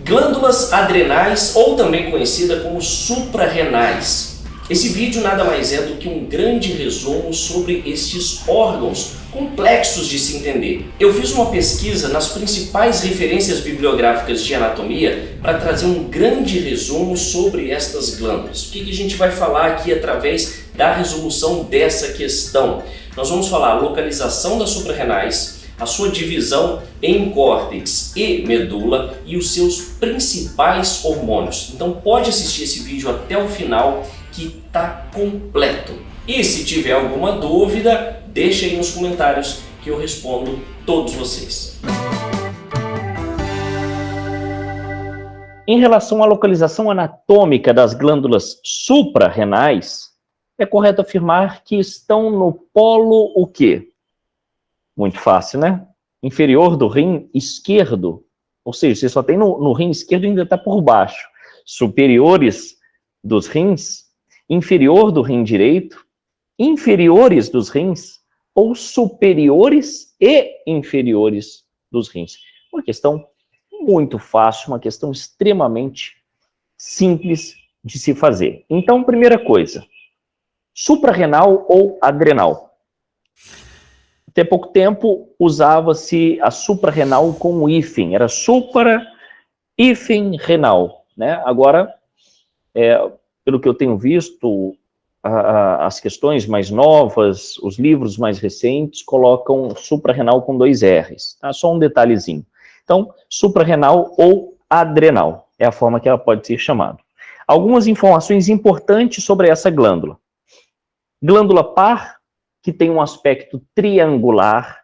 Glândulas adrenais, ou também conhecida como suprarrenais. Esse vídeo nada mais é do que um grande resumo sobre estes órgãos complexos de se entender. Eu fiz uma pesquisa nas principais referências bibliográficas de anatomia para trazer um grande resumo sobre estas glândulas. O que a gente vai falar aqui através da resolução dessa questão? Nós vamos falar a localização das suprarrenais, a sua divisão em córtex e medula e os seus principais hormônios. Então pode assistir esse vídeo até o final que está completo. E se tiver alguma dúvida, deixa aí nos comentários que eu respondo todos vocês. Em relação à localização anatômica das glândulas suprarrenais, é correto afirmar que estão no polo o quê? Muito fácil, né? Inferior do rim esquerdo, ou seja, você só tem no rim esquerdo, ainda está por baixo. Superiores dos rins, inferior do rim direito, inferiores dos rins ou superiores e inferiores dos rins. Uma questão muito fácil, uma questão extremamente simples de se fazer. Então, primeira coisa, suprarrenal ou adrenal? Até pouco tempo usava-se a suprarrenal com o hífen, era supra-hífen-renal, né? Agora, pelo que eu tenho visto, as questões mais novas, os livros mais recentes, colocam suprarrenal com 2 R's, tá? Só um detalhezinho. Então, suprarrenal ou adrenal é a forma que ela pode ser chamada. Algumas informações importantes sobre essa glândula. Glândula par, que tem um aspecto triangular,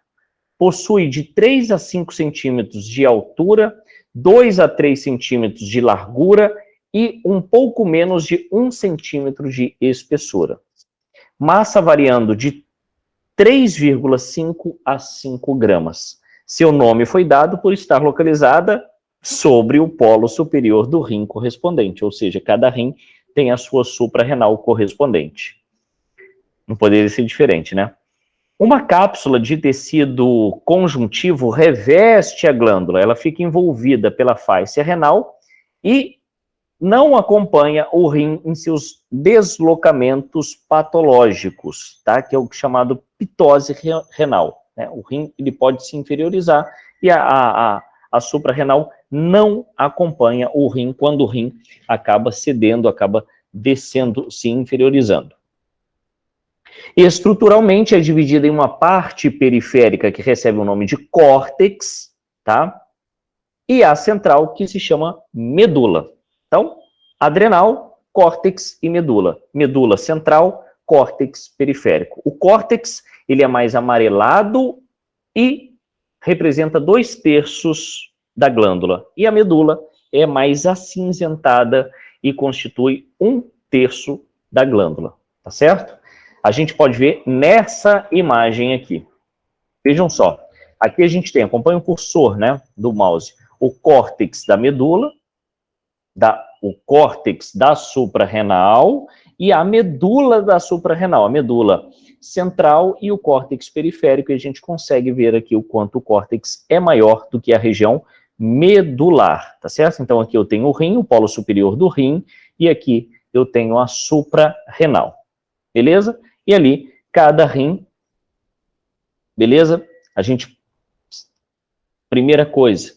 possui de 3 a 5 centímetros de altura, 2 a 3 centímetros de largura e um pouco menos de 1 centímetro de espessura. Massa variando de 3,5 a 5 gramas. Seu nome foi dado por estar localizada sobre o polo superior do rim correspondente, ou seja, cada rim tem a sua suprarrenal correspondente. Não poderia ser diferente, né? Uma cápsula de tecido conjuntivo reveste a glândula, ela fica envolvida pela fáscia renal e não acompanha o rim em seus deslocamentos patológicos, tá? Que é o chamado pitose renal, né? O rim ele pode se inferiorizar e a suprarrenal não acompanha o rim quando o rim acaba cedendo, acaba descendo, se inferiorizando. Estruturalmente é dividida em uma parte periférica que recebe o nome de córtex, tá? E a central que se chama medula. Então, adrenal, córtex e medula. Medula central, córtex periférico. O córtex, ele é mais amarelado e representa 2/3 da glândula. E a medula é mais acinzentada e constitui 1/3 da glândula, tá certo? A gente pode ver nessa imagem aqui. Vejam só. Aqui a gente tem, acompanha o cursor, né, do mouse, o córtex da medula, o córtex da suprarrenal e a medula da suprarrenal, a medula central e o córtex periférico, e a gente consegue ver aqui o quanto o córtex é maior do que a região medular, tá certo? Então aqui eu tenho o rim, o polo superior do rim, e aqui eu tenho a suprarrenal, beleza? E ali, cada rim, beleza? Primeira coisa,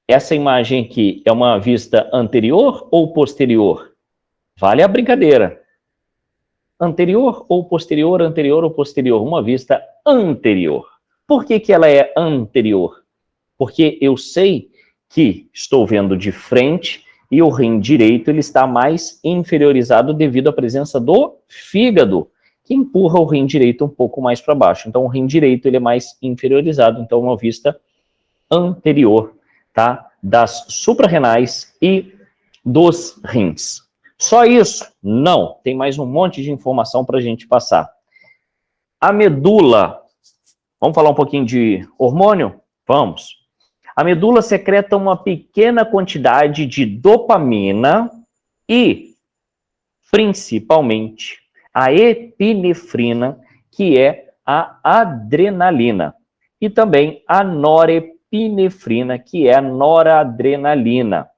essa imagem aqui é uma vista anterior ou posterior? Vale a brincadeira. Anterior ou posterior, anterior ou posterior? Uma vista anterior. Por que ela é anterior? Porque eu sei que estou vendo de frente e o rim direito ele está mais inferiorizado devido à presença do fígado, que empurra o rim direito um pouco mais para baixo. Então, o rim direito ele é mais inferiorizado, então uma vista anterior, tá? Das suprarrenais e dos rins. Só isso? Não. Tem mais um monte de informação para a gente passar. A medula. Vamos falar um pouquinho de hormônio? Vamos. A medula secreta uma pequena quantidade de dopamina e, principalmente, a epinefrina, que é a adrenalina, e também a norepinefrina. norepinefrina, que é a noradrenalina.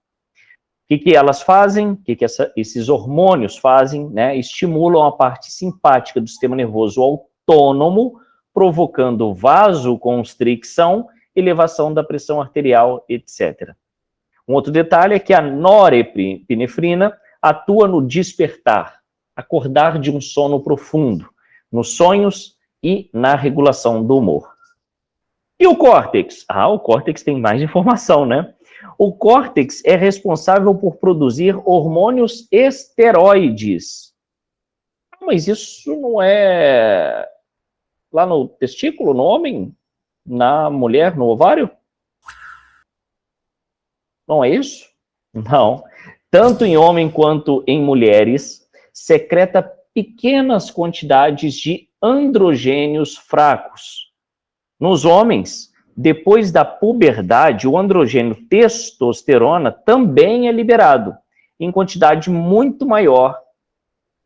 O que elas fazem? O que esses hormônios fazem? Né? Estimulam a parte simpática do sistema nervoso autônomo, provocando vasoconstricção, elevação da pressão arterial, etc. Um outro detalhe é que a norepinefrina atua no despertar, acordar de um sono profundo, nos sonhos e na regulação do humor. E o córtex? O córtex tem mais informação, né? O córtex é responsável por produzir hormônios esteroides. Mas isso não é lá no testículo, no homem? Na mulher, no ovário? Não é isso? Não. Tanto em homem quanto em mulheres, secreta pequenas quantidades de androgênios fracos. Nos homens, depois da puberdade, o androgênio testosterona também é liberado, em quantidade muito maior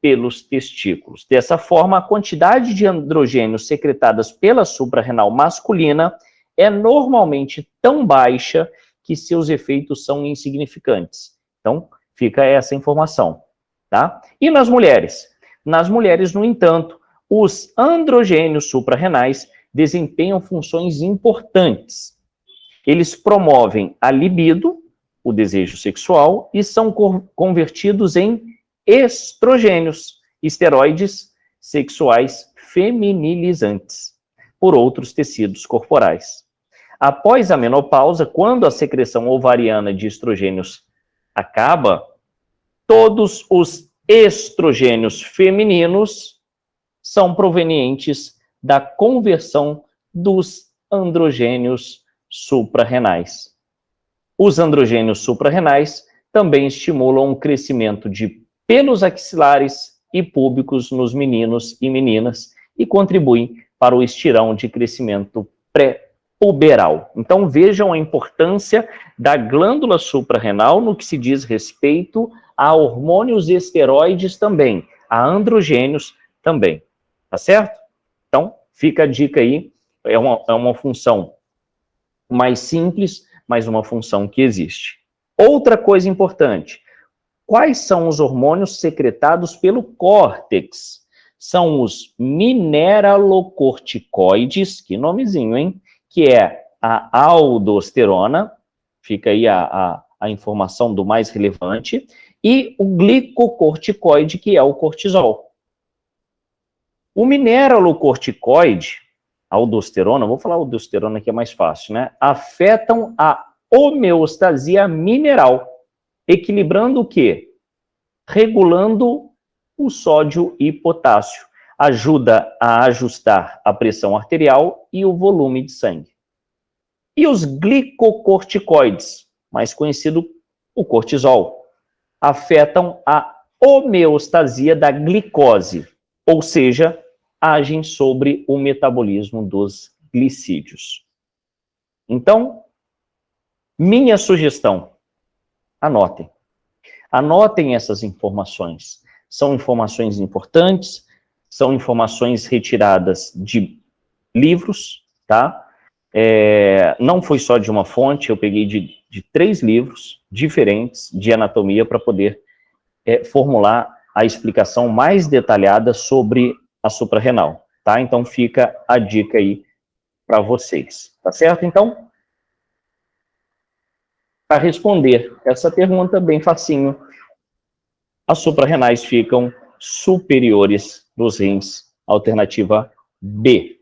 pelos testículos. Dessa forma, a quantidade de androgênios secretadas pela suprarrenal masculina é normalmente tão baixa que seus efeitos são insignificantes. Então, fica essa informação, tá? E nas mulheres? Nas mulheres, no entanto, os androgênios suprarrenais desempenham funções importantes. Eles promovem a libido, o desejo sexual, e são convertidos em estrogênios, esteroides sexuais feminilizantes, por outros tecidos corporais. Após a menopausa, quando a secreção ovariana de estrogênios acaba, todos os estrogênios femininos são provenientes da conversão dos androgênios suprarrenais. Os androgênios suprarrenais também estimulam o crescimento de pelos axilares e púbicos nos meninos e meninas e contribuem para o estirão de crescimento pré-puberal. Então vejam a importância da glândula suprarrenal no que se diz respeito a hormônios esteroides também, a androgênios também, tá certo? Então, fica a dica aí, é uma função mais simples, mas uma função que existe. Outra coisa importante, quais são os hormônios secretados pelo córtex? São os mineralocorticoides, que nomezinho, hein? Que é a aldosterona, fica aí a informação do mais relevante, e o glicocorticoide, que é o cortisol. O mineralocorticoide, a aldosterona, vou falar aldosterona que é mais fácil, né? Afetam a homeostasia mineral, equilibrando o quê? Regulando o sódio e potássio. Ajuda a ajustar a pressão arterial e o volume de sangue. E os glicocorticoides, mais conhecido o cortisol, afetam a homeostasia da glicose, ou seja, agem sobre o metabolismo dos glicídios. Então, minha sugestão, anotem. Anotem essas informações. São informações importantes, são informações retiradas de livros, tá? Não foi só de uma fonte, eu peguei de 3 livros diferentes de anatomia para poder formular a explicação mais detalhada sobre a suprarrenal, tá? Então fica a dica aí para vocês, tá certo? Então, para responder essa pergunta, bem facinho, as suprarrenais ficam superiores dos rins, alternativa B.